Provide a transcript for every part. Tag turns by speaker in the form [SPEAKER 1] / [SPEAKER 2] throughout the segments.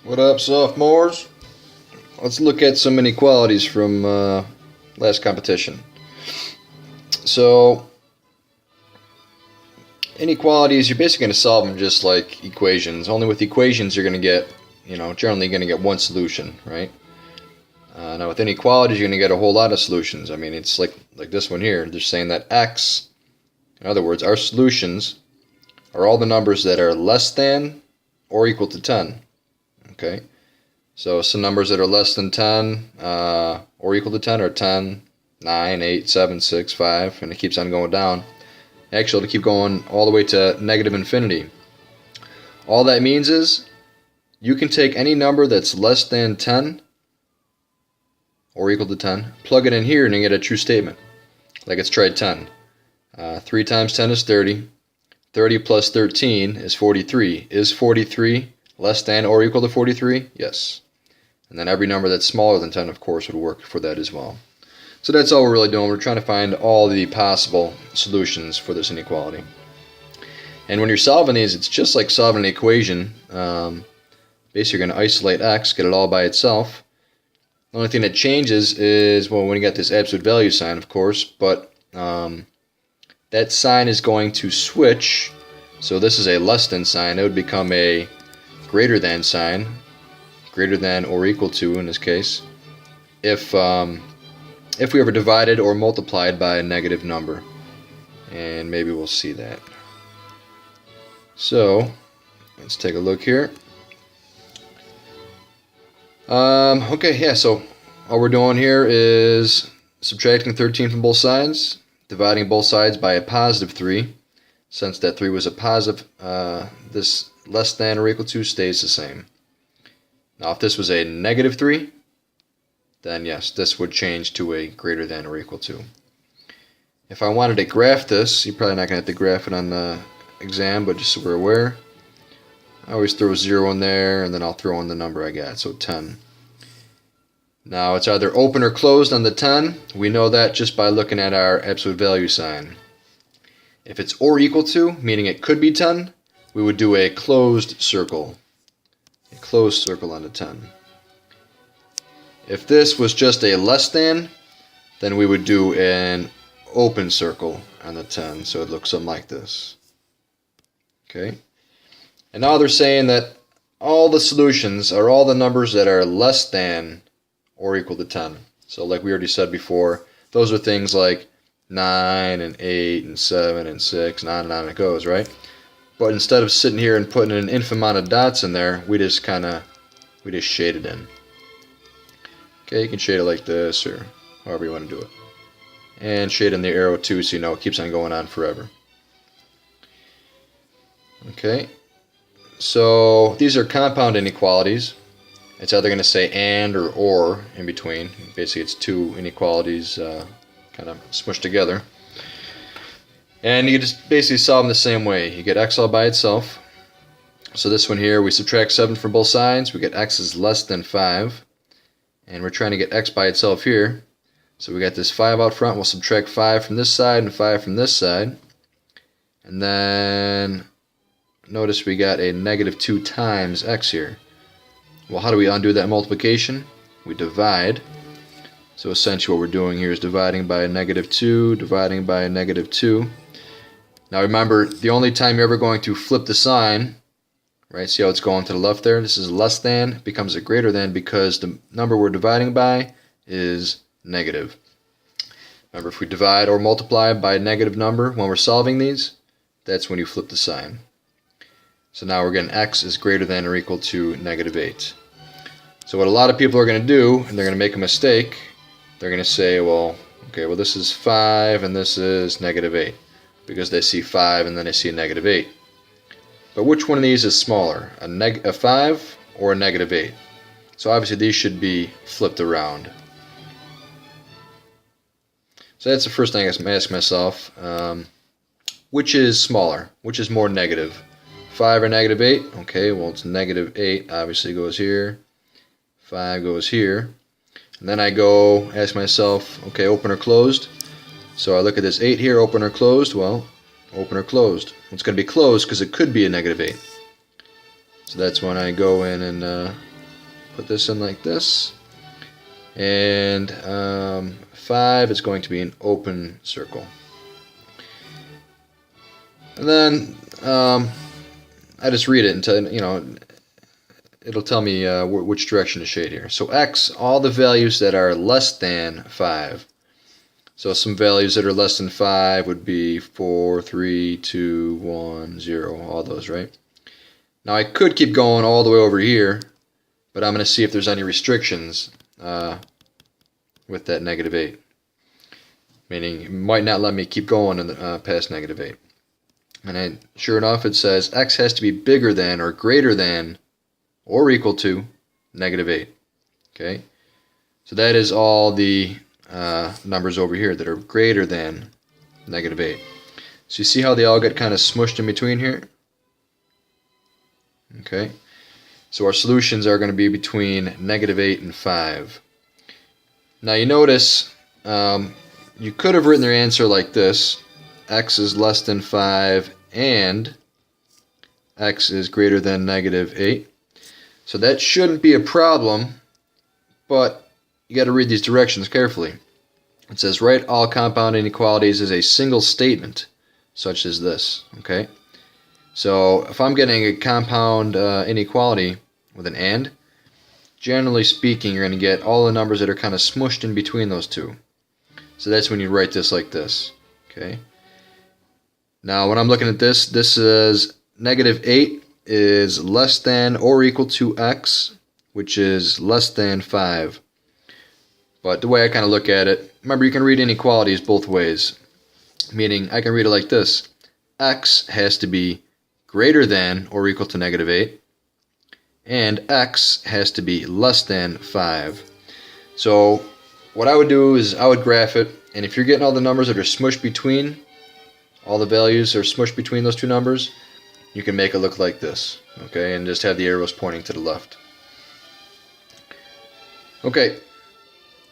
[SPEAKER 1] What up, sophomores? Let's look at some inequalities from last competition. So, inequalities, you're basically going to solve them just like equations. Only with equations you're going to get, generally going to get one solution, right? Now with inequalities you're going to get a whole lot of solutions. I mean, it's like this one here. They're saying that x, in other words, our solutions are all the numbers that are less than or equal to 10. Okay, so some numbers that are less than 10 or equal to 10 are 10, 9, 8, 7, 6, 5, and it keeps on going down. Actually, to keep going all the way to negative infinity. All that means is you can take any number that's less than 10 or equal to 10, plug it in here, and you get a true statement. Like let's try 10. 3 times 10 is 30. 30 plus 13 is 43. Is 43 less than or equal to 43? Yes. And then every number that's smaller than 10, of course, would work for that as well. So that's all we're really doing. We're trying to find all the possible solutions for this inequality. And when you're solving these, it's just like solving an equation. Basically, you're going to isolate x, get it all by itself. The only thing that changes is, well, when you get this absolute value sign, of course, but that sign is going to switch. So this is a less than sign. It would become a greater than sign, greater than or equal to in this case, if we ever divided or multiplied by a negative number. And maybe we'll see that. So let's take a look here. Okay, yeah, so all we're doing here is subtracting 13 from both sides, dividing both sides by a positive 3. Since that 3 was a positive, this less than or equal to stays the same. Now if this was a negative 3, then yes, this would change to a greater than or equal to. If I wanted to graph this, you're probably not going to have to graph it on the exam, but just so we're aware, I always throw a 0 in there, and then I'll throw in the number I got, so 10. Now it's either open or closed on the 10. We know that just by looking at our absolute value sign. If it's or equal to, meaning it could be 10, we would do a closed circle. A closed circle on the 10. If this was just a less than, then we would do an open circle on the 10, so it looks something like this. Okay? And now they're saying that all the solutions are all the numbers that are less than or equal to 10. So like we already said before, those are things like 9 and 8 and 7 and 6, and on it goes, right? But instead of sitting here and putting an infinite amount of dots in there, we just shade it in. Okay, you can shade it like this or however you want to do it. And shade in the arrow too, so you know it keeps on going on forever. Okay, so these are compound inequalities. It's either going to say and or in between. Basically it's two inequalities kind of smushed together. And you just basically solve them the same way. You get x all by itself. So this one here, we subtract 7 from both sides. We get x is less than 5. And we're trying to get x by itself here. So we got this 5 out front. We'll subtract 5 from this side and 5 from this side. And then notice we got a negative 2 times x here. Well, how do we undo that multiplication? We divide. So essentially what we're doing here is dividing by a negative 2, dividing by a negative 2. Now remember, the only time you're ever going to flip the sign, right, see how it's going to the left there? This is less than, becomes a greater than because the number we're dividing by is negative. Remember, if we divide or multiply by a negative number when we're solving these, that's when you flip the sign. So now we're getting x is greater than or equal to negative 8. So what a lot of people are going to do, and they're going to make a mistake, they're going to say, well, okay, well this is 5 and this is negative 8. Because they see 5 and then they see a negative 8. But which one of these is smaller, a 5 or a negative 8? So obviously these should be flipped around. So that's the first thing I ask myself. Which is smaller? Which is more negative? 5 or negative 8? Okay, well it's negative 8 obviously goes here. 5 goes here. And then I go ask myself, okay, open or closed? So I look at this 8 here, open or closed? Well, open or closed. It's going to be closed because it could be a negative 8. So that's when I go in and put this in like this. And 5 is going to be an open circle. And then I just read it until, it'll tell me which direction to shade here. So x, all the values that are less than 5. So some values that are less than 5 would be 4, 3, 2, 1, 0, all those, right? Now I could keep going all the way over here, but I'm going to see if there's any restrictions with that -8. Meaning it might not let me keep going in the, past -8. And then, sure enough, it says x has to be bigger than or greater than or equal to -8. Okay, so that is all the numbers over here that are greater than -8. So you see how they all get kind of smushed in between here? Okay, so our solutions are going to be between -8 and 5. Now you notice you could have written their answer like this: x is less than 5 and x is greater than -8. So that shouldn't be a problem, but you got to read these directions carefully. It says write all compound inequalities as a single statement, such as this. Okay, so if I'm getting a compound inequality with an and, generally speaking, you're going to get all the numbers that are kind of smushed in between those two. So that's when you write this like this. Okay. Now when I'm looking at this, this says -8 is less than or equal to x, which is less than 5. But the way I kind of look at it, remember you can read inequalities both ways. Meaning I can read it like this: x has to be greater than or equal to -8, and x has to be less than 5. So what I would do is I would graph it, and if you're getting all the numbers that are smushed between, all the values are smushed between those two numbers, you can make it look like this, okay, and just have the arrows pointing to the left. Okay,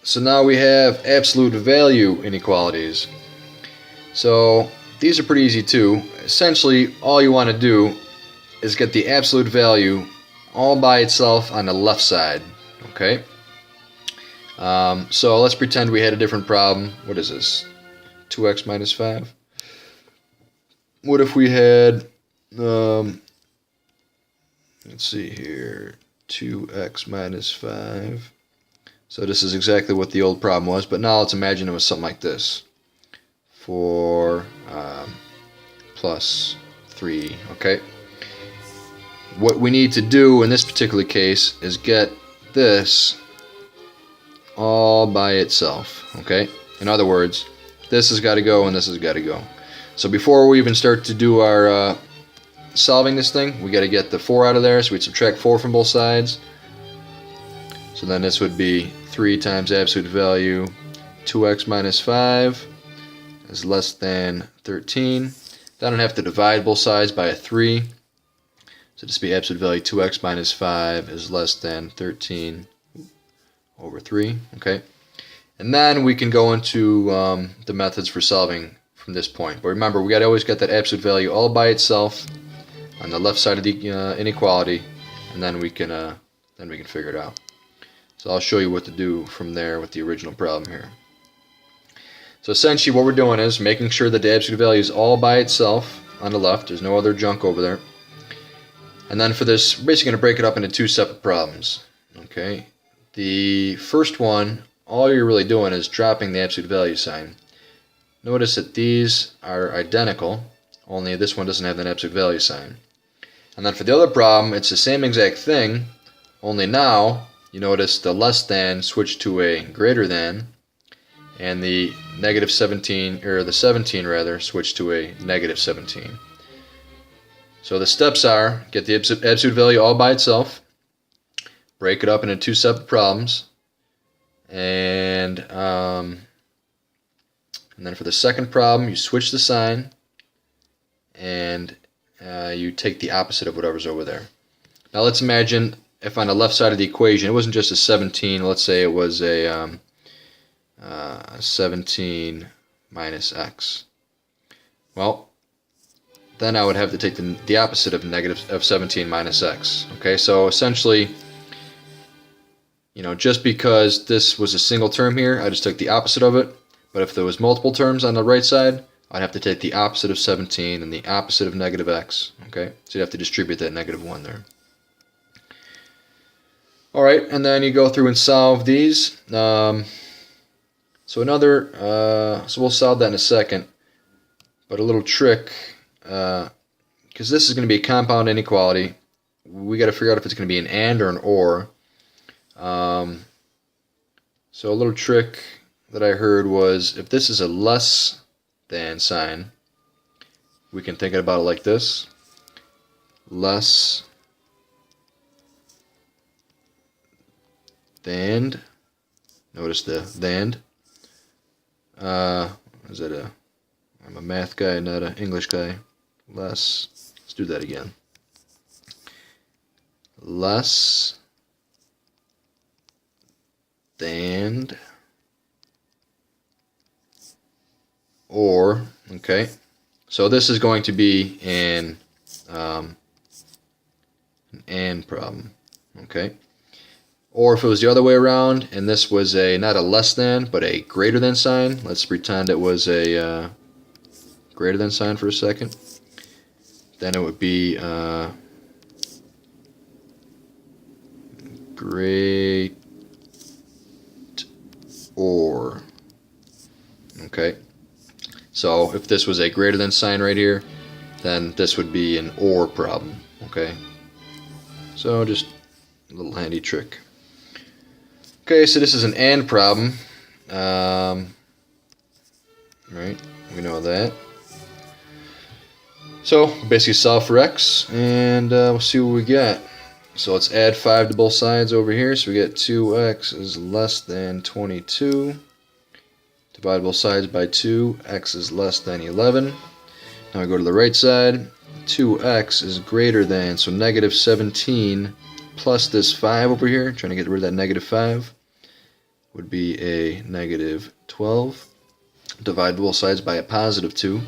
[SPEAKER 1] so now we have absolute value inequalities. So these are pretty easy too. Essentially, all you want to do is get the absolute value all by itself on the left side, okay? So let's pretend we had a different problem. What is this? 2x minus 5? What if we had, let's see here, 2x minus 5. So this is exactly what the old problem was, but now let's imagine it was something like this. 4 plus 3, okay? What we need to do in this particular case is get this all by itself, okay? In other words, this has got to go and this has got to go. So before we even start to do our solving this thing, we got to get the 4 out of there, so we'd subtract 4 from both sides. So then this would be 3 times absolute value 2x minus 5 is less than 13. Then I don't have to divide both sides by a 3. So this would be absolute value 2x minus 5 is less than 13 over 3. Okay, and then we can go into the methods for solving from this point. But remember, we got to always get that absolute value all by itself on the left side of the inequality, and then we can figure it out. So I'll show you what to do from there with the original problem here. So essentially what we're doing is making sure that the absolute value is all by itself on the left. There's no other junk over there. And then for this, we're basically going to break it up into 2 separate problems. Okay. The first one, all you're really doing is dropping the absolute value sign. Notice that these are identical, only this one doesn't have an absolute value sign. And then for the other problem, it's the same exact thing, only now you notice the less than switched to a greater than, and the negative 17, or the 17 rather, switched to a negative 17. So the steps are, get the absolute value all by itself, break it up into 2 separate problems, and then for the second problem, you switch the sign, and you take the opposite of whatever's over there. Now let's imagine if on the left side of the equation, it wasn't just a 17, let's say it was a 17 minus x. Well, then I would have to take the opposite of 17 minus x. Okay, so essentially just because this was a single term here, I just took the opposite of it. But if there was multiple terms on the right side, I'd have to take the opposite of 17 and the opposite of negative x. Okay, so you'd have to distribute that -1 there. All right, and then you go through and solve these. So we'll solve that in a second. But a little trick, because this is going to be a compound inequality, we got to figure out if it's going to be an and or an or. So a little trick that I heard was, if this is a less than sign, we can think about it like this: less than. Notice the than. I'm a math guy, not an English guy. Let's do that again. Less than or, okay. So this is going to be an and problem, okay. Or if it was the other way around, and this was not a less than, but a greater than sign. Let's pretend it was a greater than sign for a second. Then it would be great or. Okay. So if this was a greater than sign right here, then this would be an or problem. Okay. So just a little handy trick. Okay, so this is an and problem. Right, we know that. So basically solve for x, and we'll see what we get. So let's add 5 to both sides over here. So we get 2x is less than 22. Divide both sides by 2. X is less than 11. Now we go to the right side. 2x is greater than, so negative 17 plus this 5 over here, trying to get rid of that -5, would be a -12. Divide both sides by a +2.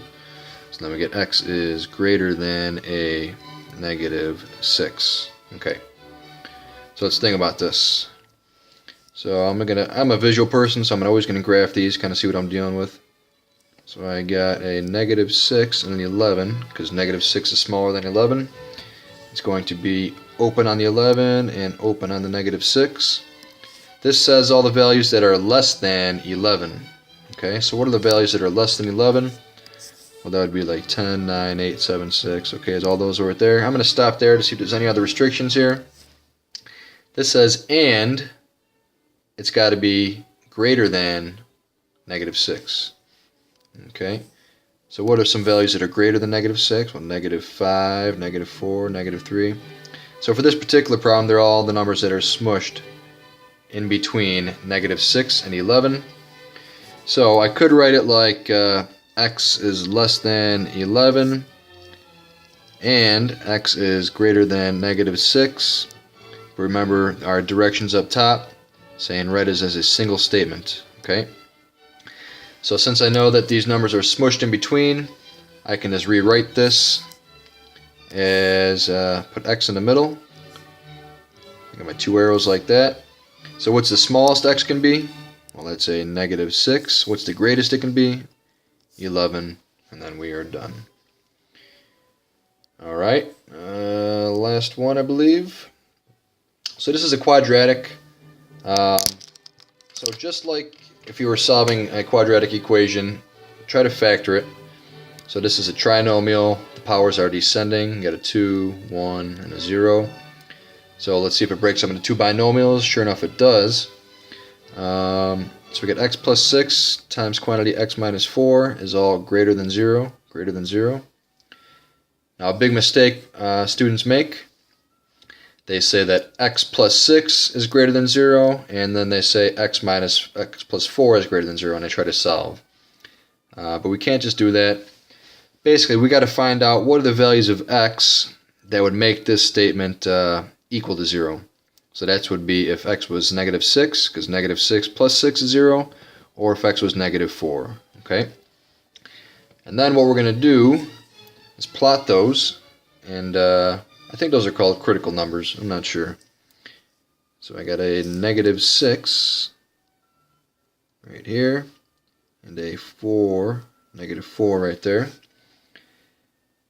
[SPEAKER 1] So then we get x is greater than a -6. Okay. So let's think about this. So I'm a visual person, so I'm always gonna graph these, kind of see what I'm dealing with. So I got a -6 and an 11, because -6 is smaller than 11. It's going to be open on the 11 and open on the -6. This says all the values that are less than 11. Okay, so what are the values that are less than 11? Well, that would be like 10, 9, 8, 7, 6. Okay, is all those right there? I'm going to stop there to see if there's any other restrictions here. This says and it's got to be greater than -6. Okay, so what are some values that are greater than -6? Well, -5, -4, -3. So for this particular problem, they're all the numbers that are smushed in between -6 and 11. So I could write it like x is less than 11 and x is greater than -6. Remember our directions up top, saying red is as a single statement. Okay. So since I know that these numbers are smushed in between, I can just rewrite this as put x in the middle. I got my 2 arrows like that. So what's the smallest x can be? Well, let's say -6. What's the greatest it can be? 11. And then we are done. Alright, last one I believe. So this is a quadratic. So just like if you were solving a quadratic equation, try to factor it. So this is a trinomial. The powers are descending. You got a 2, 1, and a 0. So let's see if it breaks up into 2 binomials. Sure enough, it does. So we get x plus 6 times quantity x minus 4 is all greater than 0. Greater than 0. Now a big mistake students make. They say that x plus 6 is greater than 0, and then they say x plus 4 is greater than 0, and they try to solve. But we can't just do that. Basically, we got to find out what are the values of x that would make this statement equal to 0. So that would be if x was -6, because -6 plus 6 is 0, or if x was -4. Okay. And then what we're going to do is plot those, and I think those are called critical numbers. I'm not sure. So I got a negative 6 right here, and a 4, negative 4 right there.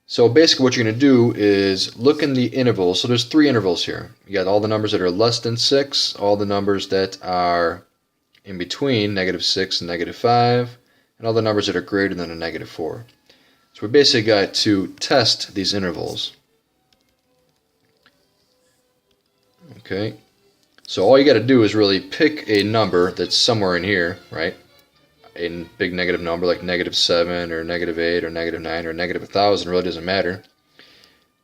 [SPEAKER 1] So basically what you're going to do is look in the intervals. So there's 3 intervals here. You got all the numbers that are less than 6, all the numbers that are in between negative 6 and negative 5, and all the numbers that are greater than a negative 4. So we basically got to test these intervals. Okay, so all you got to do is really pick a number that's somewhere in here, right? A big negative number like negative 7 or negative 8 or negative 9 or negative 1,000, really doesn't matter.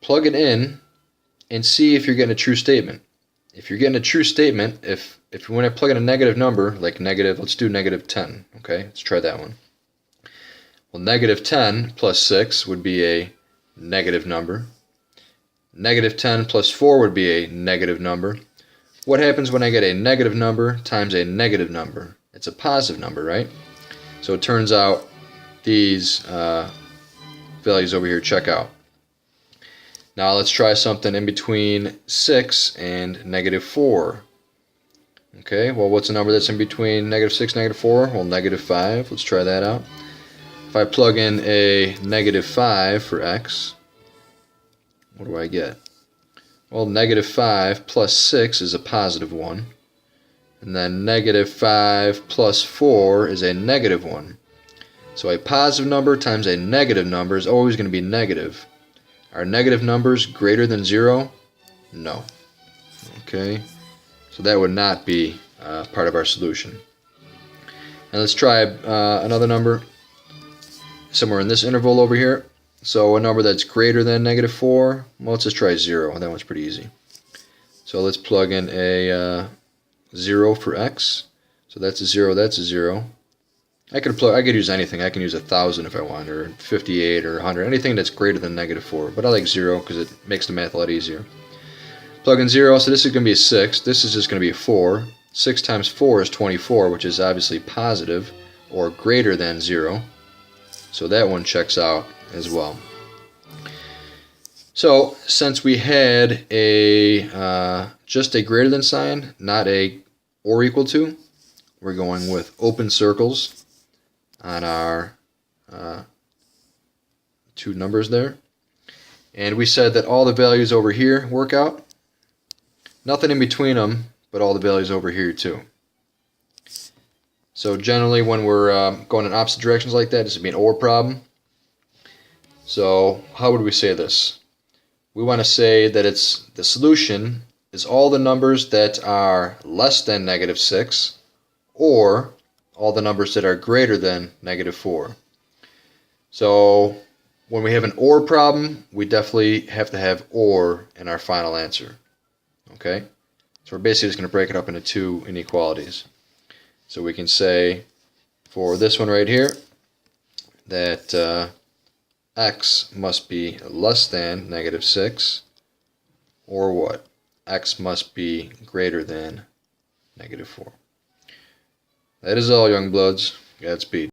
[SPEAKER 1] Plug it in and see if you're getting a true statement. If you're getting a true statement, if when I plug in a negative number, like negative, let's do negative 10, okay? Let's try that one. Well, negative 10 plus 6 would be a negative number. Negative 10 plus 4 would be a negative number. What happens when I get a negative number times a negative number? It's a positive number, right? So it turns out these values over here check out. Now let's try something in between 6 and negative 4. Okay, well, what's a number that's in between negative 6 and negative 4? Well, negative 5. Let's try that out. If I plug in a negative 5 for x, what do I get? Well, negative 5 plus 6 is a positive 1. And then negative 5 plus 4 is a negative 1. So a positive number times a negative number is always going to be negative. Are negative numbers greater than 0? No. Okay, so that would not be part of our solution. And let's try another number somewhere in this interval over here. So a number that's greater than negative 4, well, let's just try 0. That one's pretty easy. So let's plug in a 0 for x. So that's a 0, that's a 0. I could use anything. I can use 1,000 if I want, or 58 or 100, anything that's greater than negative 4. But I like 0 because it makes the math a lot easier. Plug in 0, so this is going to be a 6. This is just going to be a 4. 6 times 4 is 24, which is obviously positive or greater than 0. So that one checks out as well. So since we had a just a greater than sign, not a or equal to, we're going with open circles on our 2 numbers there. And we said that all the values over here work out. Nothing in between them, but all the values over here too. So generally when we're going in opposite directions like that, this would be an OR problem. So how would we say this? We want to say that it's the solution is all the numbers that are less than negative 6 or all the numbers that are greater than negative 4. So when we have an OR problem, we definitely have to have OR in our final answer. Okay? So we're basically just going to break it up into 2 inequalities. So we can say for this one right here that x must be less than negative 6, or what? X must be greater than negative 4. That is all, young bloods. Godspeed.